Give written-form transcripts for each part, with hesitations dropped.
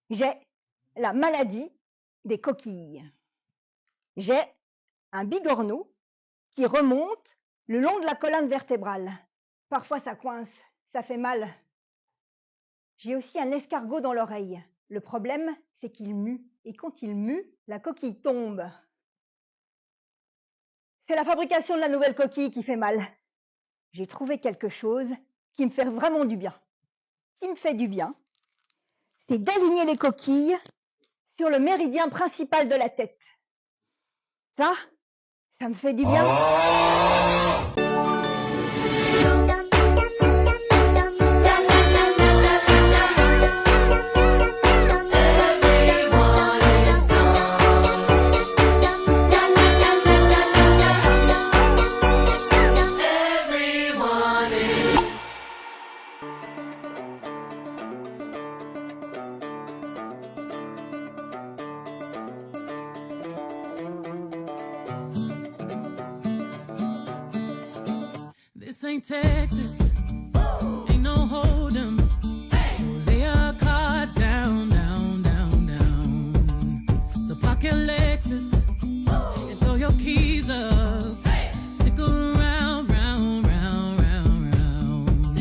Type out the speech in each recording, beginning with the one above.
J'ai la maladie des coquilles. J'ai un bigorneau qui remonte le long de la colonne vertébrale. Parfois ça coince, ça fait mal. J'ai aussi un escargot dans l'oreille. Le problème, c'est qu'il mue. Et quand il mue, la coquille tombe. C'est la fabrication de la nouvelle coquille qui fait mal. J'ai trouvé quelque chose qui me fait vraiment du bien. Qui me fait du bien, c'est d'aligner les coquilles sur le méridien principal de la tête. Ça me fait du bien. This ain't Texas, ain't no hold 'em. So lay your cards down, down, down, down. So park your Lexus and throw your keys up. Stick around, round, round, round, round.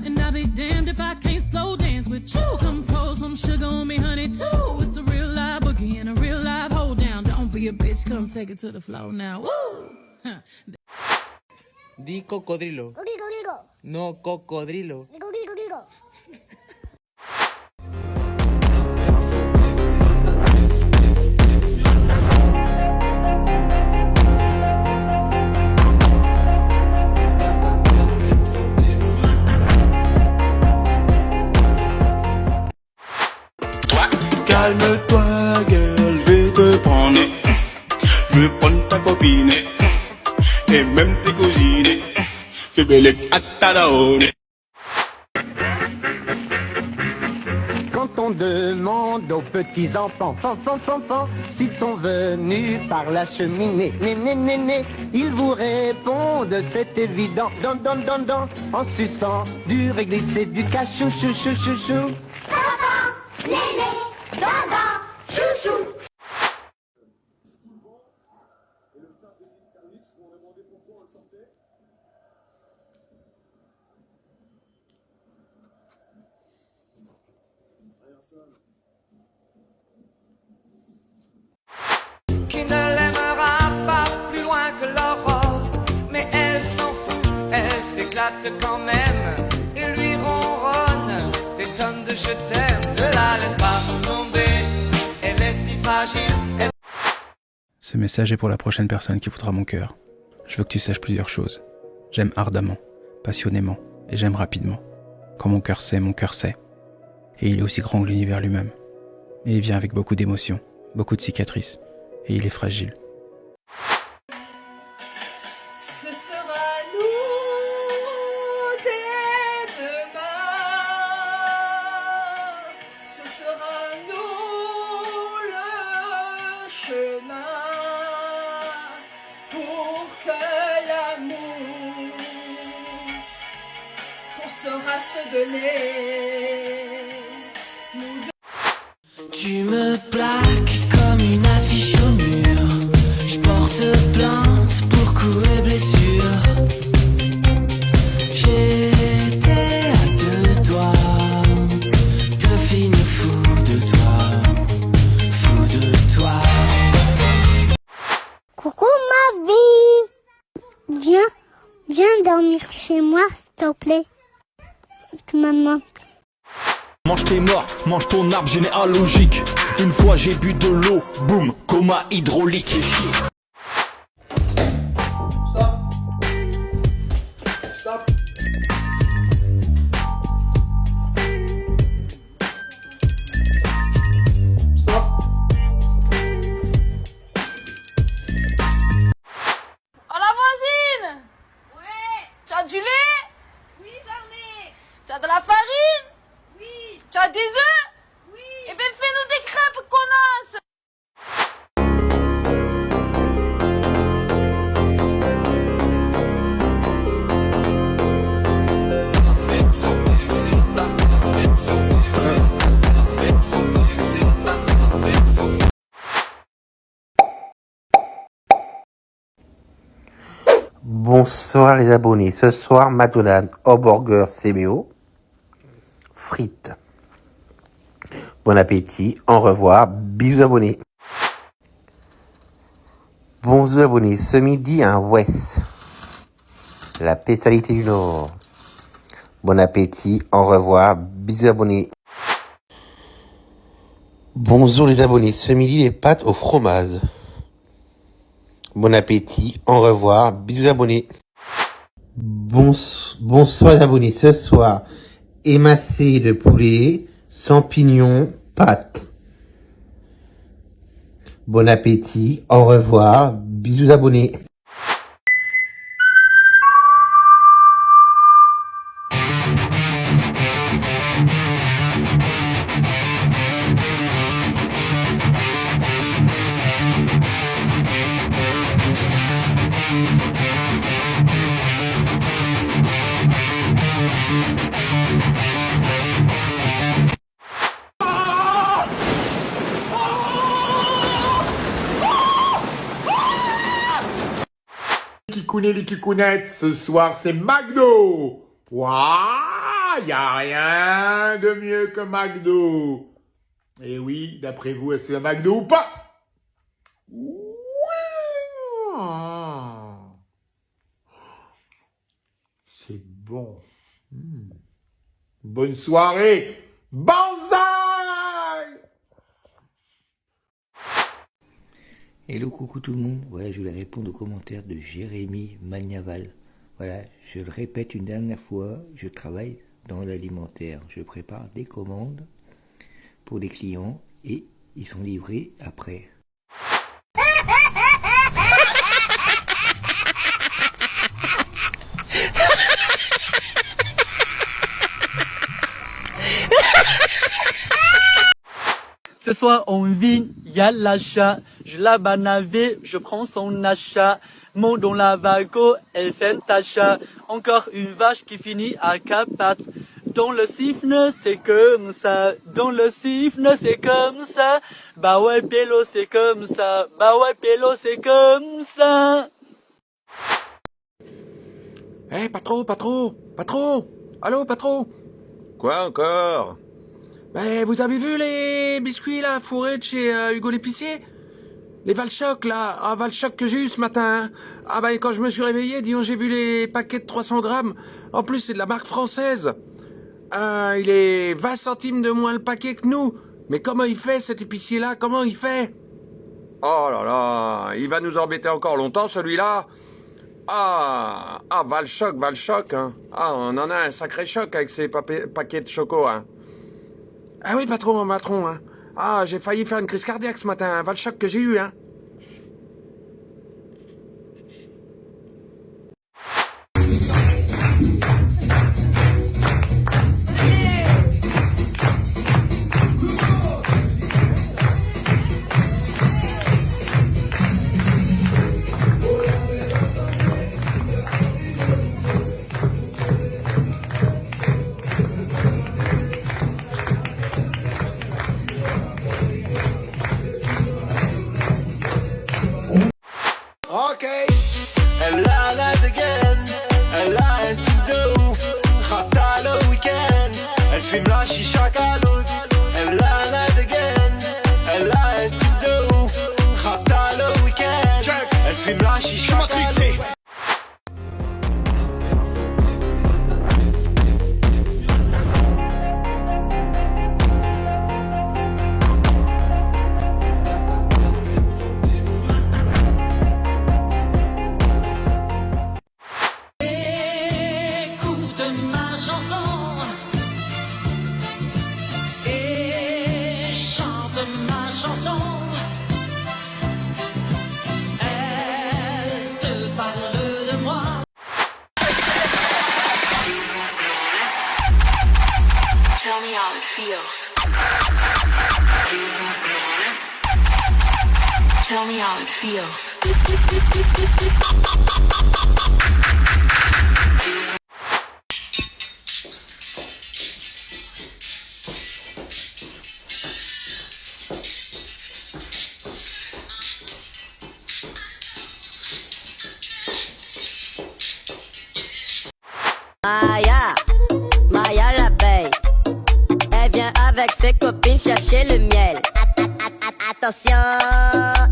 And I'll be damned if I can't slow dance with you. Come pour some sugar on me, honey, too. It's a real live boogie and a real live hold down. Don't be a bitch, come take it to the floor now. Woo! Di cocodrilo. No, cocodrilo. Calme-toi, gueule, je vais te prendre. Je vais prendre ta copine et même tes cousines. Fais belle à ta daronne. Quand on demande aux petits enfants, s'ils sont venus par la cheminée, ils vous répondent, c'est évident, en suçant du réglissé du cachou, chou, chou, chou, chou. Néné, dada, chouchou. Qui ne l'aimera pas plus loin que l'aurore, mais elle s'en fout, elle s'éclate quand même et lui ronronne des tonnes de je t'aime. Ne la laisse pas tomber, elle est si fragile. Ce message est pour la prochaine personne qui voudra mon cœur. Je veux que tu saches plusieurs choses. J'aime ardemment, passionnément, et j'aime rapidement. Quand mon cœur sait, Et il est aussi grand que l'univers lui-même. Et il vient avec beaucoup d'émotions, beaucoup de cicatrices, et il est fragile. Ce sera nous dès demain. Ce sera nous le chemin pour que l'amour qu'on saura se donner nous. Tu me plaques comme une affiche au mur. Je porte plainte pour coups et blessures. J'étais à deux doigts de finir fou de toi. Coucou ma vie. Viens dormir chez moi, s'il te plaît. Maman. Mange tes morts, mange ton arbre généalogique. Une fois j'ai bu de l'eau, boum, coma hydraulique. Stop. Oh la voisine! Ouais! Tu as du lait? Oui, j'en ai! Tu as de la farine? Oui! Tu as des œufs? Oui! Eh bien fais-nous des crêpes, connasse! Bonsoir les abonnés. Ce soir, McDonald's, hamburger CBO, frites. Bon appétit, au revoir, bisous abonnés. Bonjour abonnés, ce midi un West, la spécialité du Nord. Bon appétit, au revoir, bisous abonnés. Bonjour les abonnés, ce midi les pâtes au fromage. Bon appétit, au revoir, bisous abonnés. Bonsoir les abonnés, ce soir, émacé de poulet, champignons, pâtes. Bon appétit, au revoir, bisous abonnés. Kikouné les kikounettes, ce soir c'est McDo. Ouah, y a rien de mieux que McDo. Et oui, d'après vous, est-ce un McDo ou pas? Oui. C'est bon. Bonne soirée. Banzai! Hello, coucou tout le monde. Voilà, je voulais répondre aux commentaires de Jérémy Magnaval. Voilà, je le répète une dernière fois, je travaille dans l'alimentaire. Je prépare des commandes pour les clients et ils sont livrés après. Ce soir, on vit, y a l'achat. Je la banave, je prends son achat. Mon dans la vago, elle fait achat. Encore une vache qui finit à quatre pattes. Dans le siffle, c'est comme ça. Dans le siffle, c'est comme ça. Bah ouais, pélo, c'est comme ça. Bah ouais, pélo, c'est comme ça. Eh, patron! Allô, patron? Quoi encore? Ben, vous avez vu les biscuits, là, fourrés de chez Hugo l'épicier? Les Valchoc, là. Ah, Valchoc que j'ai eu ce matin. Hein. Ah, ben, quand je me suis réveillé, disons, j'ai vu les paquets de 300 grammes. En plus, c'est de la marque française. Il est 20 centimes de moins le paquet que nous. Mais comment il fait, cet épicier-là? Comment il fait? Oh là là, il va nous embêter encore longtemps, celui-là. Valchoc, hein. Ah, on en a un sacré choc avec ces paquets de choco, hein. Ah oui, patron, hein. Ah, j'ai failli faire une crise cardiaque ce matin, un Valchoc que j'ai eu, hein. fume la chicha caloute. Elle l'a night again. Elle a un truc de ouf. Rapta le week-end. Elle fume la chicha caloute. Tell me how it feels. Tell me how it feels. avec ses copines chercher le miel. Attention,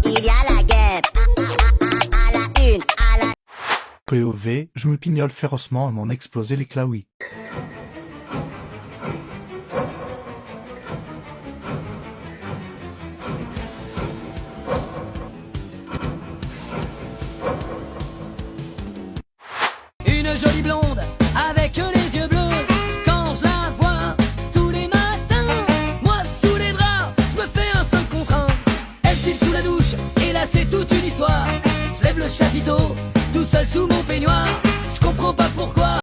il y a la guerre. À la une, à la... POV, je me pignole férocement à m'en exploser les claouis. Une jolie blonde avec les yeux bleus. Quand je la vois tous les matins, moi sous les draps, je me fais un 5 contre 1. Elle file sous la douche et là c'est toute une histoire. Je lève le chapiteau tout seul sous mon peignoir. Je comprends pas pourquoi.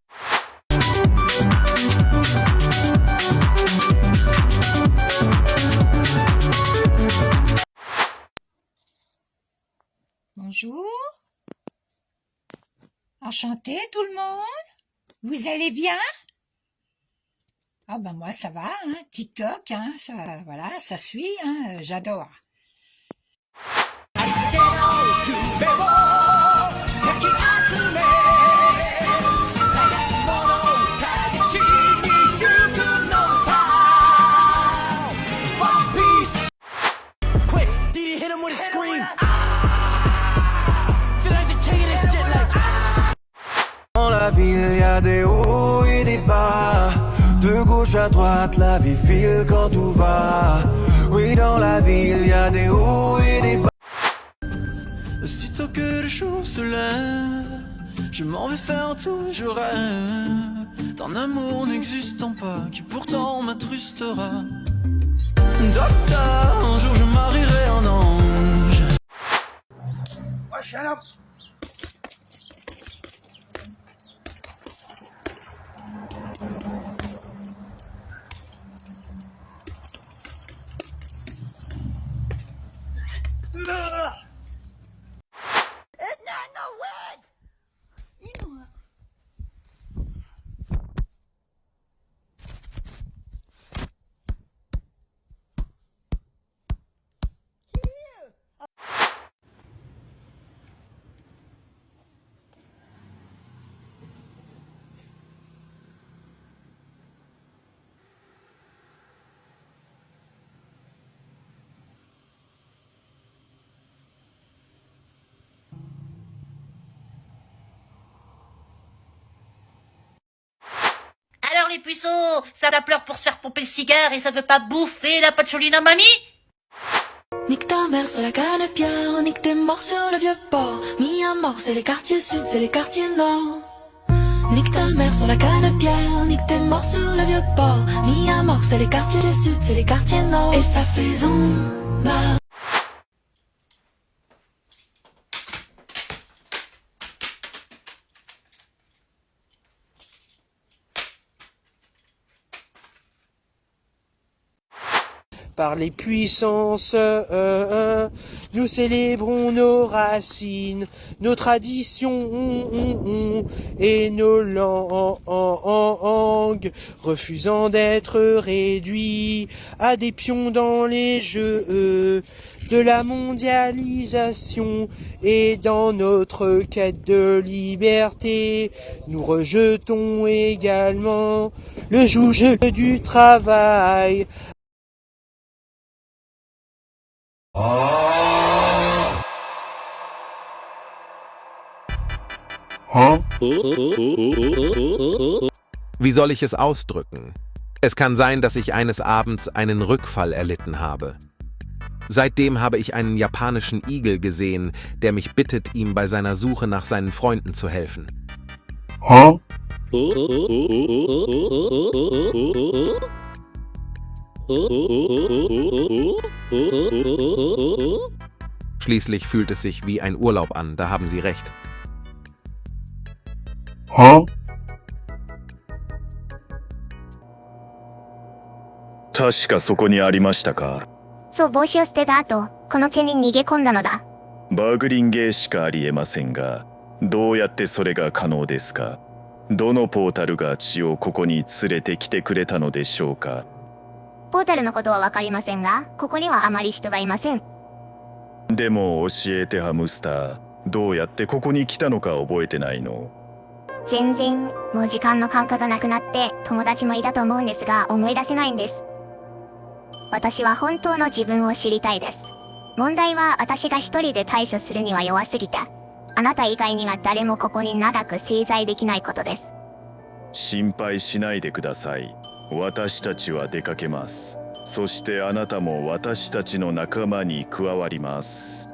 Bonjour. Enchanté tout le monde. Vous allez bien? Ah ben moi ça va, hein, TikTok, hein, ça, voilà, ça suit, hein, j'adore. Quick, Didi hit him with a scream. Feel like the king of this shit like. Dans la ville, y a des hauts et des bas. De gauche à droite, la vie file quand tout va. Oui, dans la ville, y a des hauts et des bas. Aussitôt que le jour se lève, je m'en vais faire tout, je rêve d'un amour n'existant pas, qui pourtant m'attrustera. Docteur, un jour je marierai un ange. Oh, shut up. Alors les puceaux, ça pleure pour se faire pomper le cigare et ça veut pas bouffer la patcholine à mamie? Nique ta mère sur la canne pierre, nique tes morts sur le vieux port. Mis à mort, c'est les quartiers sud, c'est les quartiers nord. Nique ta mère sur la canne pierre, nique tes morts sur le vieux port. Mis à mort, c'est les quartiers sud, c'est les quartiers nord. Et ça fait zumba. Par les puissances, nous célébrons nos racines, nos traditions et nos langues, refusant d'être réduits à des pions dans les jeux de la mondialisation. Et dans notre quête de liberté, nous rejetons également le joug du travail. Wie soll ich es ausdrücken? Es kann sein, dass ich eines Abends einen Rückfall erlitten habe. Seitdem habe ich einen japanischen Igel gesehen, der mich bittet, ihm bei seiner Suche nach seinen Freunden zu helfen. Schließlich fühlt es sich wie ein Urlaub an, da haben Sie recht.そう、帽子を捨てた後、この地に逃げ込んだのだ。バーグリンゲーしかありえませんが、どうやってそれが可能ですか？どのポータルが血をここに連れてきてくれたのでしょうか？ポータルのことはわかりませんが、ここにはあまり人がいません。でも教えてハムスター、どうやってここに来たのか覚えてないの？全然、もう時間の感覚がなくなって、友達もいたと思うんですが、思い出せないんです。私は本当の自分を知りたいです。問題は私が一人で対処するには弱すぎて、あなた以外には誰もここに長く滞在できないことです。心配しないでください。私たちは出かけます。そしてあなたも私たちの仲間に加わります。